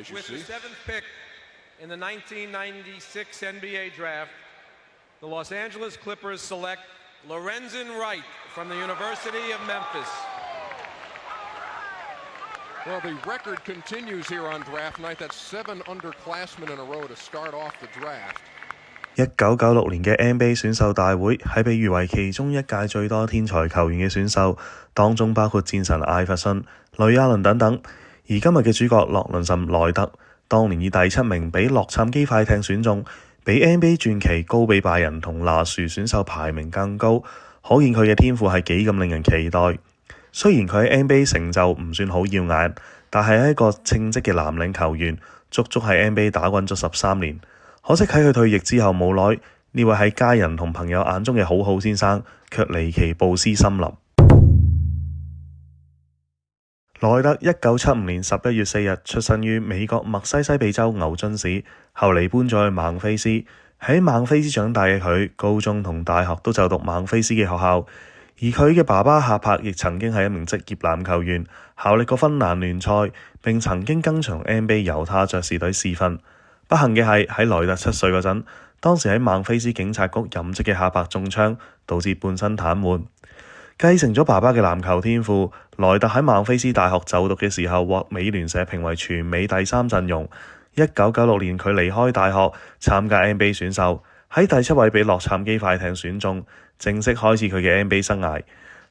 With the 7th pick in the 1996 NBA draft, the Los Angeles Clippers select Lorenzen Wright from the University of Memphis. Well, the record continues here on draft night. That's 7 underclassmen in a row to start off the draft. 1996年嘅 NBA 選秀大會係被譽為其中一屆最多天才球員嘅選秀，當中包括戰神艾弗遜、雷亞倫等等。而今日嘅主角洛倫岑萊特，當年以第7名俾洛杉磯快艇選中，比 NBA 傳奇高比拜仁同拿殊選秀排名更高，可見佢嘅天賦係幾咁令人期待。雖然佢喺 NBA 成就唔算好耀眼，但係一個稱職嘅藍領球員，足足喺 NBA 打滾咗13年。可惜喺佢退役之後冇耐，呢位喺家人同朋友眼中嘅好好先生，卻離奇暴屍森林。萊特1975年11月4日出生於美國密西西比州牛津市，後嚟搬咗去孟菲斯。喺孟菲斯長大嘅佢，高中同大學都就讀孟菲斯嘅學校。而佢嘅爸爸夏柏亦曾經係一名職業籃球員，效力過芬蘭聯賽，並曾經跟隨 NBA 猶他爵士隊試訓。不幸嘅係喺萊特7歲嗰陣，當時喺孟菲斯警察局任職嘅夏柏中槍，導致半身癱瘓。繼承咗爸爸嘅籃球天賦，萊特喺孟菲斯大學就讀嘅時候獲美聯社評為全美第3陣容。1996年佢離開大學參加 NBA 選秀，喺第7位被洛杉磯快艇選中，正式開始佢嘅 NBA 生涯。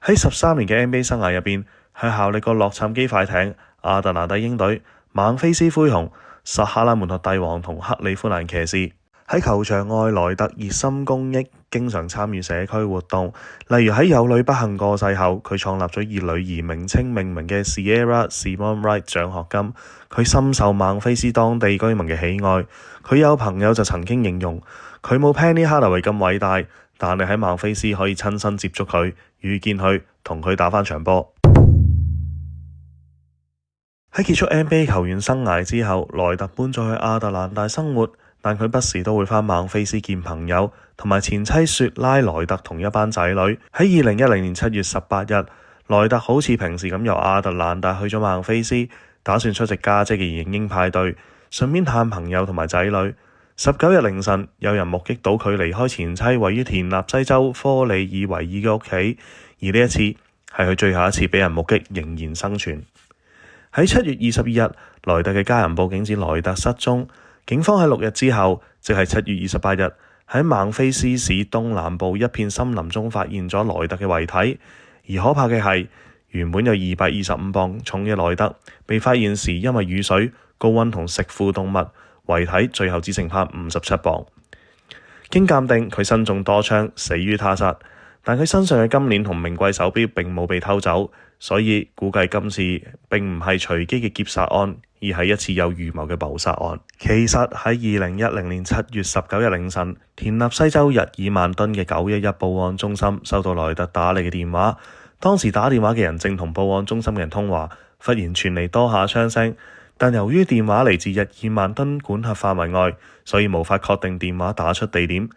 喺13年嘅 NBA 生涯入邊，佢效力過洛杉磯快艇、亞特蘭大鷹隊、孟菲斯灰熊、薩克拉門托帝王同克里夫蘭騎士。喺球場外，萊特熱心公益，經常參與社區活動。例如喺有女不幸過世後，佢創立咗以女兒名稱命名嘅 Sierra Simone Wright 獎學金。佢深受孟菲斯當地居民嘅喜愛。佢有朋友就曾經形容佢冇 Penny Hardaway 咁偉大，但你喺孟菲斯可以親身接觸佢，遇見佢，同佢打返場波。喺結束 NBA 球員生涯之後，萊特搬咗去亞特蘭大生活，但佢不時都會返孟菲斯見朋友，同埋前妻雪拉萊特同一班仔女。喺2010年7月18日，萊特好似平時咁由亞特蘭大去咗孟菲斯，打算出席家姐嘅迎英派對，順便探朋友同埋仔女。19日凌晨，有人目擊到佢離開前妻位於田納西州科里爾維爾嘅屋企，而呢一次係佢最後一次俾人目擊，仍然生存。喺7月22日，萊特嘅家人報警指萊特失蹤。警方喺6日之後，即係7月28日，喺孟菲斯市東南部一片森林中發現咗萊特嘅遺體。而可怕嘅係，原本有225磅重嘅萊特，被發現時因為雨水、高溫同食腐動物，遺體最後只剩返57磅。經鑑定，佢身中多槍，死於他殺。但佢身上嘅金鏈同名貴手錶並冇被偷走，所以估計今次並唔係隨機嘅劫殺案，而係一次有預謀嘅謀殺案。其實喺2010年7月19日凌晨，田納西州日耳曼敦嘅911報案中心收到萊特打嚟嘅電話。當時打電話嘅人正同報案中心嘅人通話，忽然傳嚟多下槍聲，但由於電話嚟自日耳曼敦管轄範圍外，所以無法確定電話打出地點。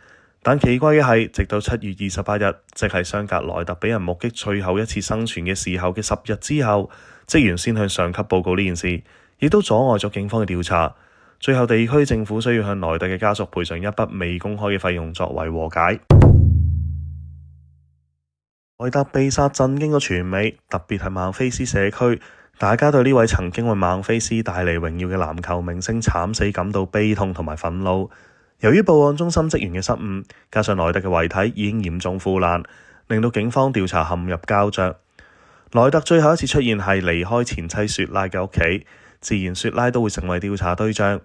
但奇怪嘅係，直到7月28日，即係相隔萊特俾人目擊最後一次生存嘅時候嘅10日之後，職員先向上級報告呢件事，亦都阻礙咗警方嘅調查。最後地區政府需要向萊特嘅家屬賠償一筆未公開嘅費用作為和解。萊特被殺震驚咗全美，特別係孟菲斯社區，大家對呢位曾經為孟菲斯帶嚟榮耀嘅籃球明星慘死感到悲痛同埋憤怒。由於報案中心職員嘅失誤，加上萊特嘅遺體已經嚴重腐爛，令到警方調查陷入膠着。萊特最後一次出現係離開前妻雪拉嘅屋企，自然雪拉都會成為調查對象。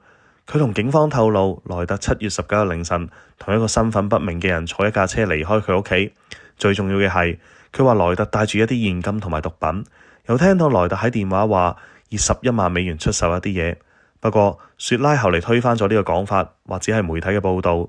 佢同警方透露，萊特7月19日凌晨同一個身份不明嘅人坐一架車離開佢屋企。最重要嘅係，佢話萊特帶住一啲現金同埋毒品，又聽到萊特喺電話話以11萬美元出售一啲嘢。不過，雪拉後嚟推翻咗呢個講法，或者係媒體嘅報導。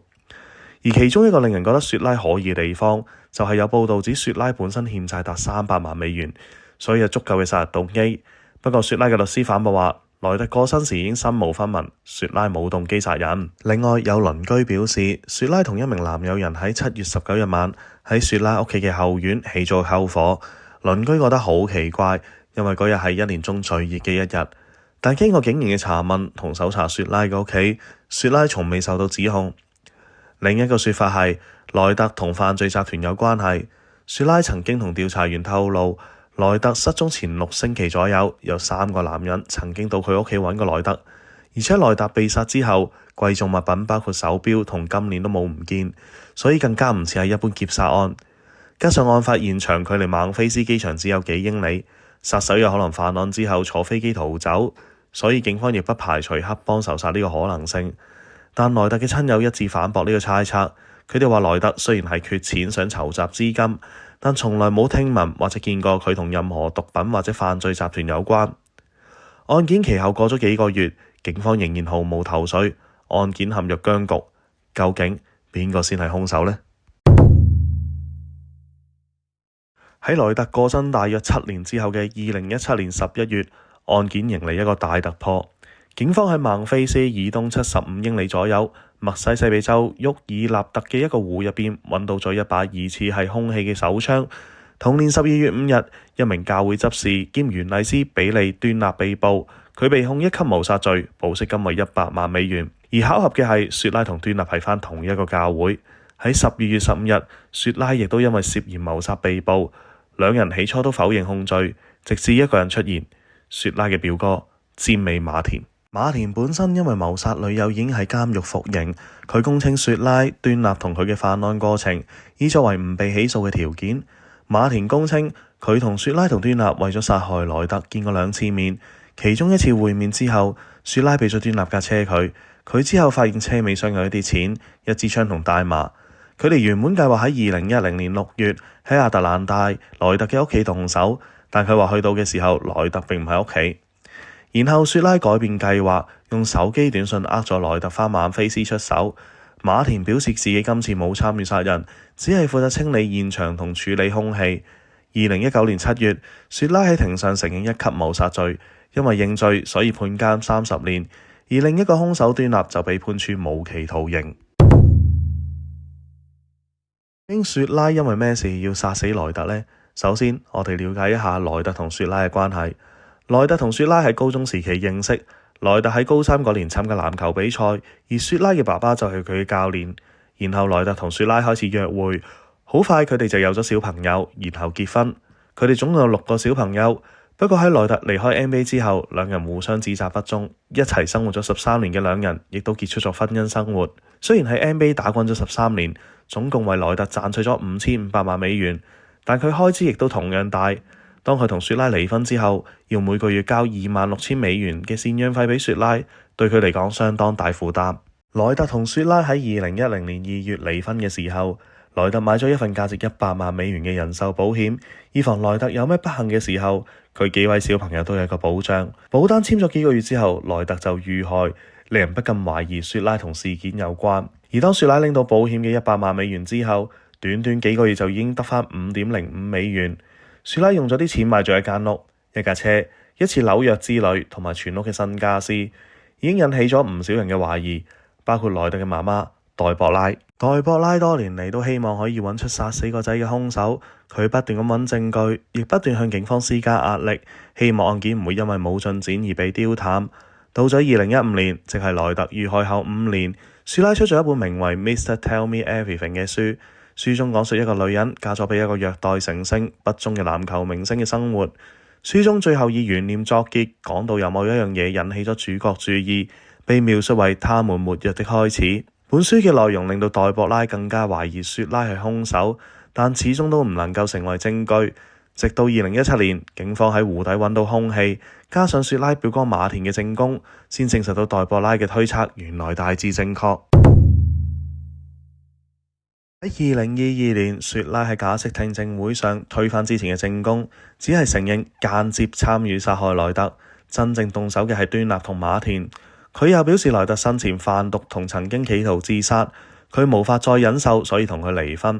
而其中一個令人覺得雪拉可疑嘅地方，就係有報導指雪拉本身欠債達300萬美元，所以有足夠嘅殺人動機。不過，雪拉嘅律師反駁話，萊特過身時已經身無分文，雪拉冇動機殺人。另外，有鄰居表示，雪拉同一名男友人喺7月19日晚喺雪拉屋企嘅後院起咗篝火。鄰居覺得好奇怪，因為嗰日係1年中最熱嘅一日。但經過警員嘅查問同搜查雪拉嘅屋企，雪拉從未受到指控。另一個説法係萊特同犯罪集團有關係。雪拉曾經同調查員透露，萊特失蹤前6星期左右，有3個男人曾經到佢屋企揾過萊特，而且萊特被殺之後，貴重物品包括手錶同金鏈都冇唔見，所以更加唔似係一般劫殺案。加上案發現場距離孟菲斯機場只有幾英里，殺手有可能犯案之後坐飛機逃走，所以警方亦不排除黑幫仇殺呢個可能性。但萊特嘅親友一致反駁呢個猜測，佢哋話萊特雖然係缺錢想籌集資金，但從來冇聽聞或者見過佢同任何毒品或者犯罪集團有關。案件其後過咗幾個月，警方仍然毫無頭緒，案件陷入僵局。究竟邊個先係兇手呢？喺萊特過身大約7年之後嘅2017年11月，案件迎嚟一個大突破。警方喺孟菲斯以東75英里左右，密西西比州沃爾納特嘅一個湖入邊揾到咗一把疑似係兇器嘅手槍。同年12月5日，一名教會執事兼懸禮師比利端納被捕，佢被控1級謀殺罪，保釋金為100萬美元。而巧合嘅係，雪拉同端納係返同一個教會。喺12月15日，雪拉亦都因為涉嫌謀殺被捕。兩人起初都否認控罪，直至一個人出現，雪拉嘅表哥詹美馬田。馬田本身因為謀殺女友已經喺監獄服刑，佢供稱雪拉、端納同佢嘅犯案過程，以作為唔被起訴嘅條件。馬田供稱佢同雪拉同端納為咗殺害萊特見過2次面，其中一次會面之後，雪拉俾咗端納架車佢之後發現車尾箱有一啲錢、一支槍同大麻。佢哋原本計劃喺2010年6月喺亞特蘭大萊特嘅屋企動手，但佢話去到嘅時候萊特並唔喺屋企。然後雪拉改變計劃，用手機短信呃咗萊特返孟菲斯出手。馬田表示自己今次冇參與殺人，只係負責清理現場同處理兇器。2019年7月，雪拉喺庭上承認1級謀殺罪，因為認罪所以判監30年，而另一個兇手端納就被判處無期徒刑。雪拉因為咩事要殺死萊特呢？首先，我哋了解一下萊特同雪拉嘅關係。萊特同雪拉喺高中時期認識，萊特喺高3嗰年參加籃球比賽，而雪拉嘅爸爸就係佢嘅教練。然後萊特同雪拉開始約會，好快佢哋就有咗小朋友，然後結婚。佢哋總共有6個小朋友。不過喺萊特離開 NBA 之後，兩人互相指責不忠，一齊生活咗13年嘅兩人，亦都結束咗婚姻生活。雖然喺 NBA 打滾咗13年，總共為萊特賺取咗5500萬美元，但佢開支亦都同樣大。當佢同雪拉離婚之後，要每個月交26000美元嘅贍養費俾雪拉，對佢嚟講相當大負擔。萊特同雪拉喺2010年2月離婚嘅時候，萊特買咗一份價值100萬美元嘅人壽保險，以防萊特有咩不幸嘅時候，佢幾位小朋友都有一個保障。保單簽咗幾個月之後，萊特就遇害，令人不禁懷疑雪拉同事件有關。而當雪拉拎到保險嘅100萬美元之後，短短幾個月就已經得返5.05美元。雪拉用咗啲錢買咗一間屋、一架車、一次紐約之旅同埋全屋嘅新家私，已經引起咗唔少人嘅懷疑，包括萊特嘅媽媽黛博拉。黛博拉多年嚟都希望可以揾出殺死個仔嘅兇手，佢不斷咁揾證據，亦不斷向警方施加壓力，希望案件唔會因為冇進展而被丟淡。到咗2015年，即係萊特遇害後5年，雪拉出咗一本名為《Mr. Tell Me Everything》嘅書，書中講述一個女人嫁咗俾一個虐待成性、不忠嘅籃球明星嘅生活。書中最後以懸念作結，講到有某一樣嘢引起咗主角注意，被描述為他們沒藥的開始。本書嘅內容令到黛博拉更加懷疑雪拉係兇手，但始終都唔能夠成為證據。直到2017年，警方喺湖底揾到兇器，加上雪拉表哥馬田嘅證供，先證實到黛博拉嘅推測原來大致正確。喺2022年，雪拉喺假釋聽證會上推翻之前嘅證供，只係承認間接參與殺害萊特，真正動手嘅係端納同馬田。佢又表示萊特生前販毒同曾經企圖自殺，佢無法再忍受，所以同佢離婚。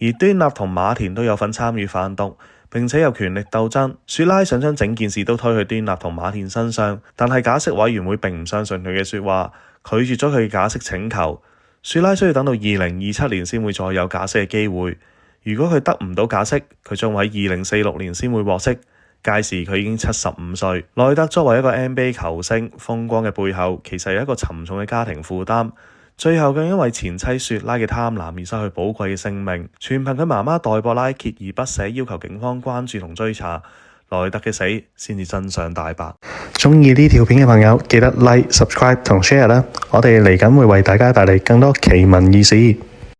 而端納同馬田都有份參與販毒，並且有權力鬥爭。雪拉想將整件事都推去端納同馬田身上，但係假釋委員會並唔相信佢嘅說話，拒絕咗佢嘅假釋請求。雪拉需要等到2027年先會再有假釋嘅機會。如果佢得唔到假釋，佢將會喺2046年先會獲釋。屆時佢已經75歲。萊特作為一個 NBA 球星，風光嘅背後其實有一個沉重嘅家庭負擔。最後更因為前妻雪拉嘅貪婪而失去寶貴嘅性命，全憑佢媽媽黛博拉鍥而不捨要求警方關注同追查，萊特嘅死先至真相大白。鍾意呢條片嘅朋友記得 Like、Subscribe 同 Share 啦！我哋嚟緊會為大家帶嚟更多奇聞異事。